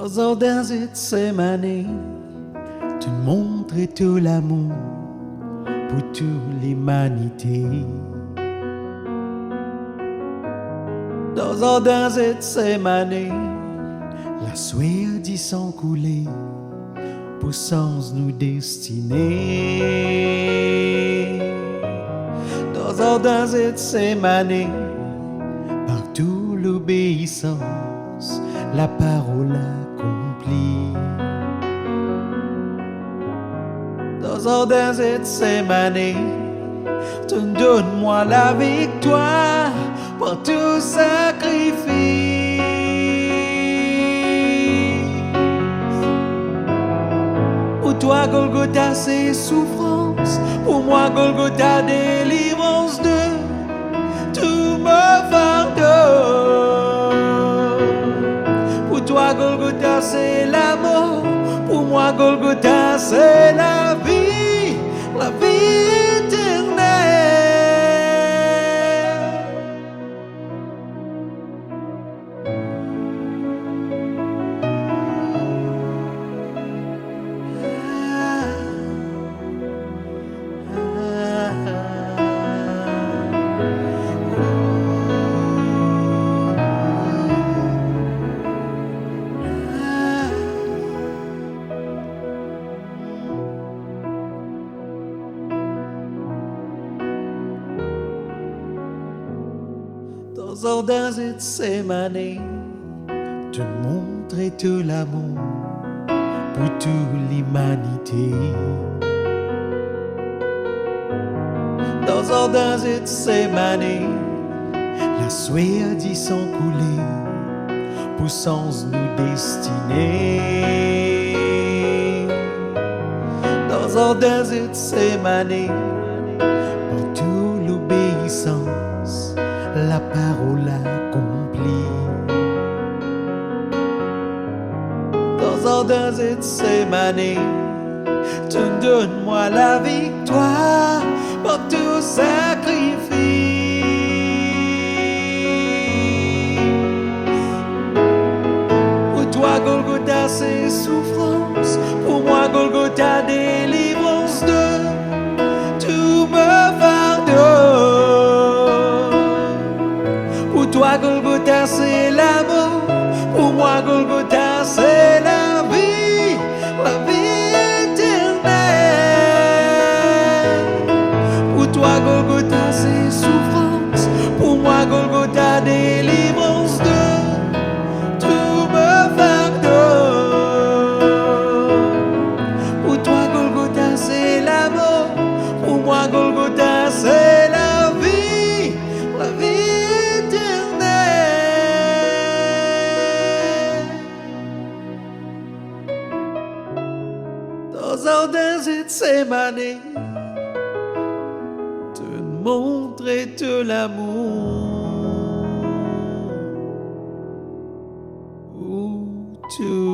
Dans cette semaine, tu montres tout l'amour pour toute l'humanité. Dans cette semaine, la sueur dit sans couler pour sens nous destiner. Dans cette semaine, partout l'obéissance, la parole accomplie. Dans cette semaine, tu donnes-moi la victoire pour tout sacrifice. Pour toi, Golgotha, c'est souffrance. Pour moi, Golgotha, délivrance de tout me fardeau. Pour toi, Golgotha, c'est la mort. Pour moi, Golgotha, c'est la vie éternelle. Dans cette semaine, tu montres tout l'amour pour toute l'humanité. Dans cette semaine, la sueur dit sans couler pour sens nous destiner. Dans cette semaine, partout l'obéissance, la parole accomplie. Dans cette semaine, tu donnes-moi la victoire pour tout sacrifice. Pour toi, Golgotha, c'est souffrance. Pour moi, Golgotha, délivrance de tout me fardeau. Pour toi, Golgotha, c'est la mort. Pour moi, Golgotha, c'est la vie éternelle. Pour toi, Golgotha, c'est souffrance. Pour moi, Golgotha, délivrance de tout me fardeau. Pour toi, Golgotha, c'est la mort. Pour moi, Golgotha, c'est la vie éternelle. Dans cette semaine, tu montres tout l'amour pour tout